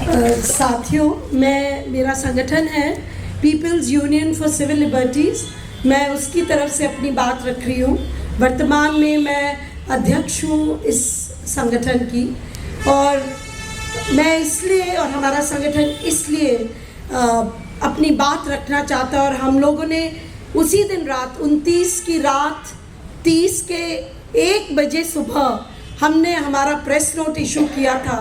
साथियों, मेरा संगठन है People's Union for Civil Liberties. मैं उसकी तरफ से अपनी बात रख रही हूँ। वर्तमान में मैं अध्यक्ष हूँ इस संगठन की, और मैं इसलिए और हमारा संगठन इसलिए अपनी बात रखना चाहता है। और हम लोगों ने उसी दिन रात 29 की रात 30 के 1 बजे सुबह हमने हमारा प्रेस नोट इशू किया था,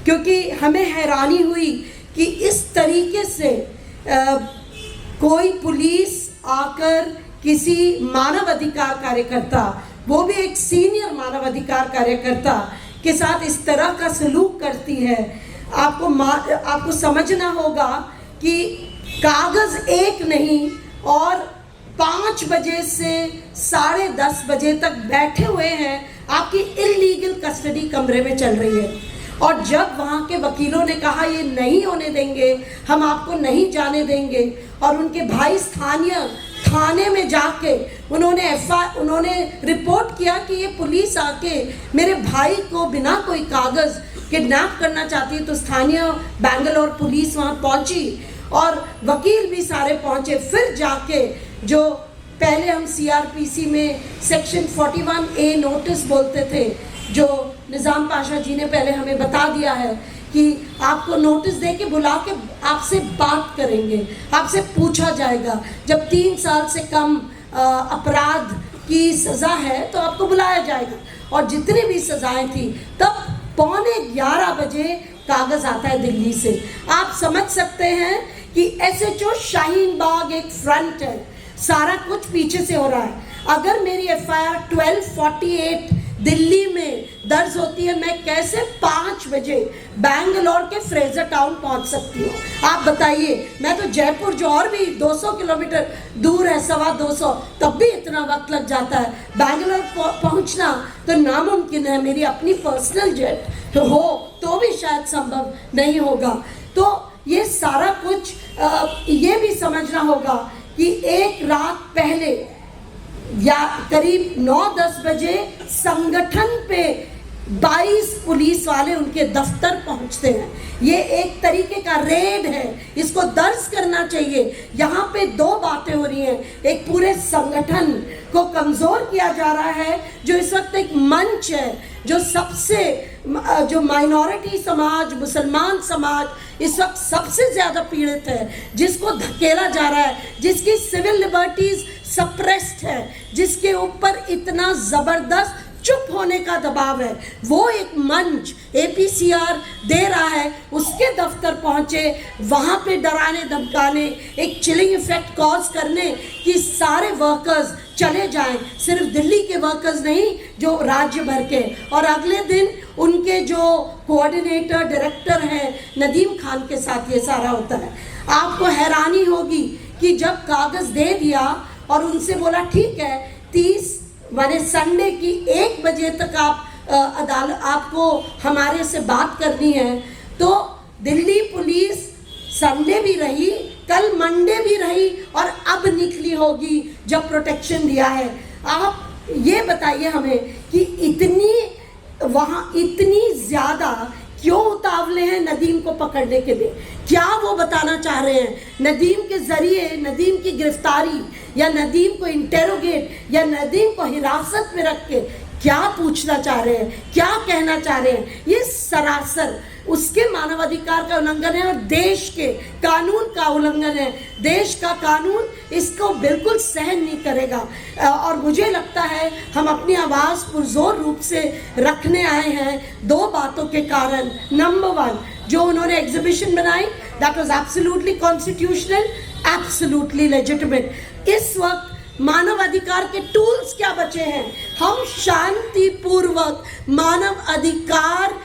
क्योंकि हमें हैरानी हुई कि इस तरीके से कोई पुलिस आकर किसी मानवाधिकार कार्यकर्ता, वो भी एक सीनियर मानवाधिकार कार्यकर्ता के साथ इस तरह का सलूक करती है। आपको समझना होगा कि कागज़ एक नहीं और 5 बजे से 10:30 बजे तक बैठे हुए हैं, आपकी इल्लीगल कस्टडी कमरे में चल रही है। और जब वहाँ के वकीलों ने कहा ये नहीं होने देंगे, हम आपको नहीं जाने देंगे, और उनके भाई स्थानीय थाने में जाके उन्होंने रिपोर्ट किया कि ये पुलिस आके मेरे भाई को बिना कोई कागज़ किडनैप करना चाहती है, तो स्थानीय बेंगलोर पुलिस वहाँ पहुँची और वकील भी सारे पहुँचे। फिर जाके जो पहले हम सीआरपीसी में सेक्शन 41A नोटिस बोलते थे, जो निज़ाम पाशा जी ने पहले हमें बता दिया है कि आपको नोटिस दे के बुला के आपसे बात करेंगे, आपसे पूछा जाएगा। जब 3 साल से कम अपराध की सज़ा है तो आपको बुलाया जाएगा। और जितनी भी सज़ाएं थी, तब 11:15 बजे कागज़ आता है दिल्ली से। आप समझ सकते हैं कि SHO शाहीन बाग एक फ्रंट है, सारा कुछ पीछे से हो रहा है। अगर मेरी FIR 1248 दिल्ली में दर्ज होती है, मैं कैसे 5 बजे बैंगलोर के फ्रेजर टाउन पहुंच सकती हूँ? आप बताइए। मैं तो जयपुर, जो और भी 200 किलोमीटर दूर है, 225, तब भी इतना वक्त लग जाता है। बैंगलोर पहुंचना तो नामुमकिन है। मेरी अपनी पर्सनल जेट हो तो भी शायद संभव नहीं होगा। तो ये सारा कुछ ये भी समझना होगा कि एक रात पहले या करीब 9-10 बजे संगठन पे 22 पुलिस वाले उनके दफ्तर पहुंचते हैं। ये एक तरीके का रेड है, इसको दर्ज करना चाहिए। यहाँ पे 2 बातें हो रही हैं। एक, पूरे संगठन को कमज़ोर किया जा रहा है, जो इस वक्त एक मंच है जो माइनॉरिटी समाज, मुसलमान समाज इस वक्त सबसे ज़्यादा पीड़ित है, जिसको धकेला जा रहा है, जिसकी सिविल लिबर्टीज़ सप्रेस्ड है, जिसके ऊपर इतना ज़बरदस्त चुप होने का दबाव है। वो एक मंच APCR दे रहा है। उसके दफ्तर पहुंचे, वहाँ पे डराने धमकाने, एक चिलिंग इफेक्ट कॉज करने कि सारे वर्कर्स चले जाएं, सिर्फ दिल्ली के वर्कर्स नहीं, जो राज्य भर के। और अगले दिन उनके जो कोऑर्डिनेटर डायरेक्टर हैं नदीम खान के साथ ये सारा होता है। आपको हैरानी होगी कि जब कागज़ दे दिया और उनसे बोला ठीक है 30 माने संडे की 1 बजे तक आपको हमारे से बात करनी है, तो दिल्ली पुलिस संडे भी रही, कल मंडे भी रही, और अब निकली होगी जब प्रोटेक्शन दिया है। आप ये बताइए हमें कि इतनी ज़्यादा क्यों उतावले हैं नदीम को पकड़ने के लिए? क्या वो बताना चाह रहे हैं? नदीम के ज़रिए नदीम की गिरफ्तारी या नदीम को इंटेरोगेट या नदीम को हिरासत में रख के क्या पूछना चाह रहे हैं, क्या कहना चाह रहे हैं? ये सरासर उसके मानवाधिकार का उल्लंघन है और देश के कानून का उल्लंघन है। देश का कानून इसको बिल्कुल सहन नहीं करेगा। और मुझे लगता है हम अपनी आवाज़ पुरजोर रूप से रखने आए हैं 2 बातों के कारण। नंबर 1, जो उन्होंने एग्जीबिशन बनाई, that was absolutely constitutional, absolutely legitimate. इस वक्त मानव अधिकार के टूल्स क्या बचे हैं? हम शांतिपूर्वक मानव अधिकार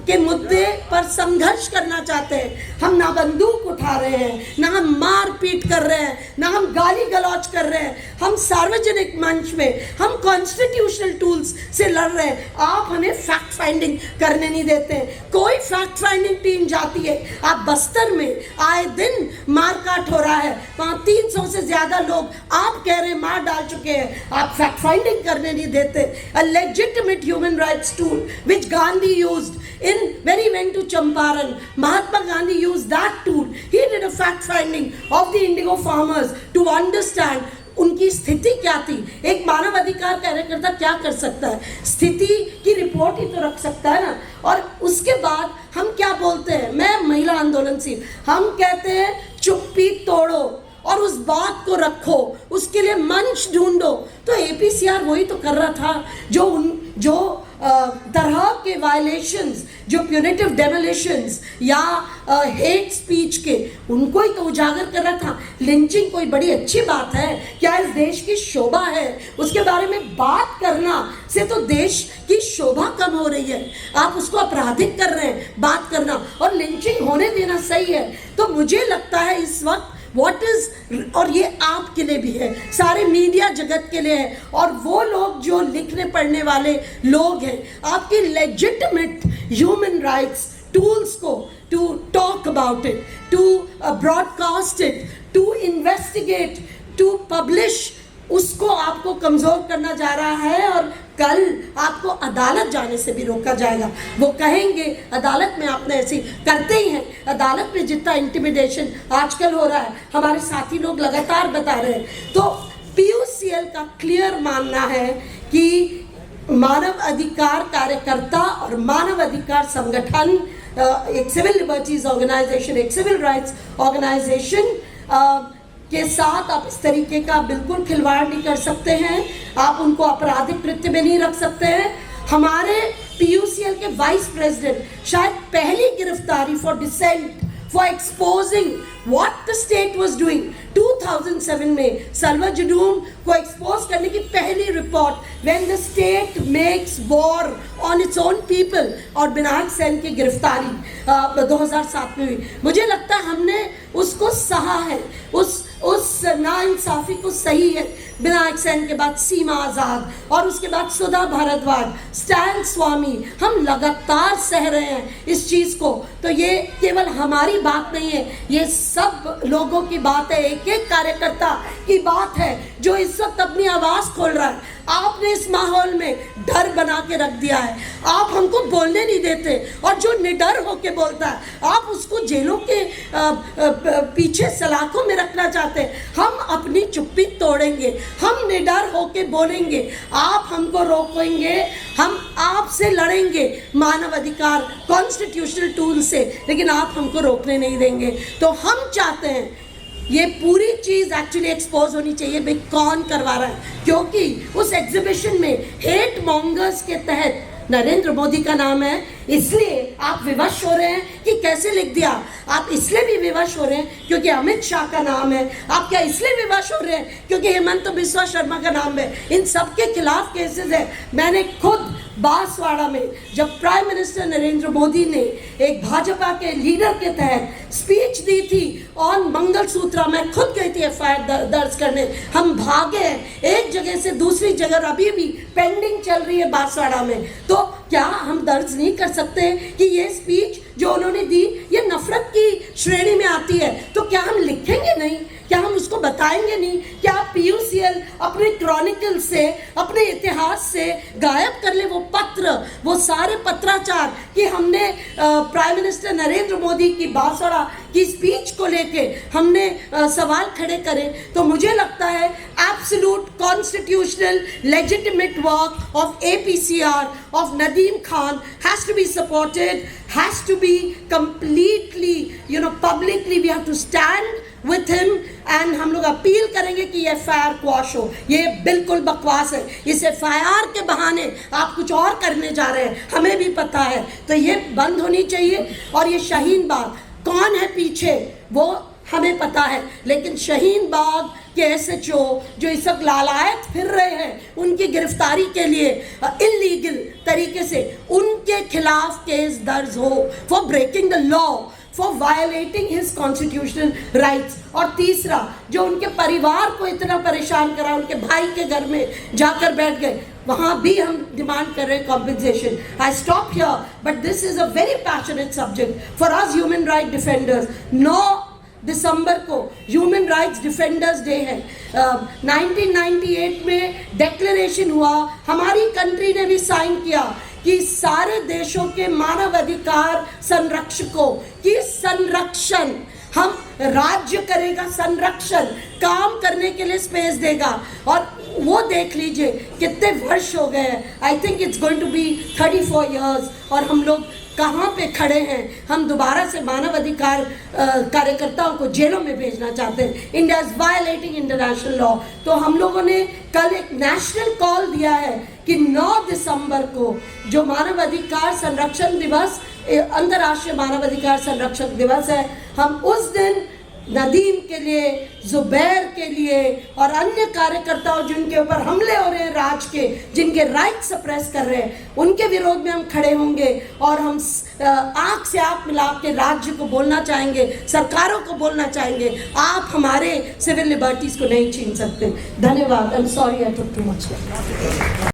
के मुद्दे पर संघर्ष करना चाहते हैं। हम ना बंदूक उठा रहे हैं, ना हम मार पीट कर रहे हैं, ना हम गाली गलौज कर रहे हैं। हम सार्वजनिक मंच में हम कॉन्स्टिट्यूशनल टूल्स से लड़ रहे हैं। आप हमें फैक्ट फाइंडिंग करने नहीं देते। कोई फैक्ट फाइंडिंग टीम जाती है, आप बस्तर में आए दिन मारकाट हो रहा है, वहाँ 300 से ज़्यादा लोग आप कह रहे हैं मार डाल चुके हैं, आप फैक्ट फाइंडिंग करने नहीं देते। A legitimate human rights tool which Gandhi use used when he went to Champaran. Mahatma Gandhi used that tool. He did a fact finding of the indigo farmers to understand उनकी स्थिति क्या थी. एक मानव अधिकार कार्यकर्ता क्या कर सकता है? स्थिति की रिपोर्ट ही तो रख सकता है ना. और उसके बाद हम क्या बोलते हैं, मैं महिला आंदोलन से हम कहते हैं चुप्पी तोड़ो और उस बात को रखो, उसके लिए मंच ढूंढो. तो APCR वही तो कर रहा था जो तरह के वायलेशंस, जो प्यूनिटिव डेमोलिशंस या हेट स्पीच के, उनको ही तो उजागर कर रहा था. लिंचिंग कोई बड़ी अच्छी बात है क्या? इस देश की शोभा है. उसके बारे में बात करना से तो देश की शोभा कम हो रही है. आप उसको आपराधिक कर रहे हैं बात करना, और लिंचिंग होने देना सही है. तो मुझे लगता है इस वक्त और ये आपके लिए भी है, सारे मीडिया जगत के लिए है, और वो लोग जो लिखने पढ़ने वाले लोग हैं, आपकी लेजिटिमेट ह्यूमन राइट्स टूल्स को to talk about it, to broadcast it, to investigate, to publish, उसको आपको कमज़ोर करना जा रहा है. और कल आपको अदालत जाने से भी रोका जाएगा. वो कहेंगे अदालत में आपने ऐसी करते ही हैं. अदालत में जितना इंटिमिडेशन आजकल हो रहा है, हमारे साथी लोग लगातार बता रहे हैं. तो PUCL का क्लियर मानना है कि मानव अधिकार कार्यकर्ता और मानव अधिकार संगठन, एक सिविल लिबर्टीज ऑर्गेनाइजेशन, एक सिविल राइट्स ऑर्गेनाइजेशन के साथ आप इस तरीके का बिल्कुल खिलवाड़ नहीं कर सकते हैं. आप उनको आपराधिक कृत्य में नहीं रख सकते हैं. हमारे PUCL के वाइस प्रेसिडेंट शायद पहली गिरफ्तारी for dissent, for exposing what the state was doing 2007 में सल्वा जुडूम को एक्सपोज करने की पहली report, when the state makes war on its own people, और विनायक सेन की गिरफ्तारी 2007 में हुई. मुझे लगता है हमने उसको सहा है, उस नाइंसाफी को सही है. विनायक सेन के बाद सीमा आज़ाद, और उसके बाद सुधा भारद्वाज, स्टैन स्वामी, हम लगातार सह रहे हैं इस चीज़ को. तो ये केवल हमारी बात नहीं है, ये सब लोगों की बात है, एक एक कार्यकर्ता की बात है जो इस वक्त अपनी आवाज़ खोल रहा है. आपने इस माहौल में डर बना के रख दिया है. आप हमको बोलने नहीं देते, और जो निडर होके बोलता है आप उसको जेलों के पीछे सलाखों में रखना चाहते हैं. हम अपनी चुप्पी तोड़ेंगे, हम निडर होके बोलेंगे. आप हमको रोकेंगे, हम आपसे लड़ेंगे मानव अधिकार कॉन्स्टिट्यूशनल टूल से, लेकिन आप हमको रोकने नहीं देंगे. तो हम चाहते हैं ये पूरी चीज़ एक्चुअली एक्सपोज होनी चाहिए, भाई कौन करवा रहा है. क्योंकि उस एग्जीबिशन में हेट मॉन्गर्स के तहत नरेंद्र मोदी का नाम है, इसलिए आप विवश हो रहे हैं कि कैसे लिख दिया. आप इसलिए भी विवश हो रहे हैं क्योंकि अमित शाह का नाम है. आप क्या इसलिए विवश हो रहे हैं क्योंकि हेमंत बिस्वा शर्मा का नाम है. इन सब के खिलाफ केसेस है. मैंने खुद बांसवाड़ा में जब प्राइम मिनिस्टर नरेंद्र मोदी ने एक भाजपा के लीडर के तहत स्पीच दी थी ऑन मंगलसूत्र, मैं खुद गई थी FIR दर्ज करने. हम भागे हैं एक जगह से दूसरी जगह, अभी भी पेंडिंग चल रही है बांसवाड़ा में. तो क्या हम दर्ज नहीं कर सकते कि ये स्पीच जो उन्होंने दी ये नफरत की श्रेणी में आती है? तो क्या हम लिखेंगे नहीं? क्या हम उसको बताएंगे नहीं? क्या PUCL अपने क्रॉनिकल से, अपने इतिहास से गायब कर ले वो पत्र, वो सारे पत्राचार कि हमने प्राइम मिनिस्टर नरेंद्र मोदी की बांसवाड़ा की स्पीच को लेके हमने सवाल खड़े करे? तो मुझे लगता है absolute constitutional legitimate work of APCR of Nadeem Khan has to be supported, has to be completely, publicly we have to stand with him. And हम लोग अपील करेंगे कि ये FIR क्वाश हो. ये बिल्कुल बकवास है. इस FIR के बहाने आप कुछ और करने जा रहे हैं, हमें भी पता है. तो ये बंद होनी चाहिए. और ये शाहीन बाग कौन है पीछे वो हमें पता है, लेकिन शाहीन बाग के SHO जो इस वक्त लालायत फिर रहे हैं उनकी गिरफ्तारी के लिए इलीगल तरीके से, उनके खिलाफ केस दर्ज हो for breaking the law, for violating his constitutional rights. और तीसरा जो उनके परिवार को इतना परेशान करा, उनके भाई के घर में जाकर बैठ गए, वहाँ भी हम डिमांड कर रहे हैं compensation. I stop here, but this is a very passionate subject for us human right defenders. 9 दिसंबर को ह्यूमन राइट्स डिफेंडर्स डे है. 1998 में डिक्लेरेशन हुआ, हमारी कंट्री ने भी साइन किया कि सारे देशों के मानवाधिकार संरक्षकों की संरक्षण, हम राज्य करेगा संरक्षण, काम करने के लिए स्पेस देगा। और वो देख लीजिए कितने वर्ष हो गए, I think it's going to be 34 years, और हम लोग कहाँ पे खड़े हैं। हम दोबारा से मानवाधिकार कार्यकर्ताओं को जेलों में भेजना चाहते हैं। India is violating international law. तो हम लोगों ने कल एक नेशनल कॉल दिया है कि 9 दिसंबर को जो मानवाधिकार संरक्षण दिवस, अंतर्राष्ट्रीय मानवाधिकार संरक्षण दिवस है, हम उस दिन नदीम के लिए, जुबैर के लिए और अन्य कार्यकर्ताओं जिनके ऊपर हमले हो रहे हैं राज के, जिनके राइट सप्रेस कर रहे हैं, उनके विरोध में हम खड़े होंगे। और हम आँख से आँख मिला के राज्य को बोलना चाहेंगे, सरकारों को बोलना चाहेंगे, आप हमारे सिविल लिबर्टीज को नहीं छीन सकते। धन्यवाद। I am sorry I took too much.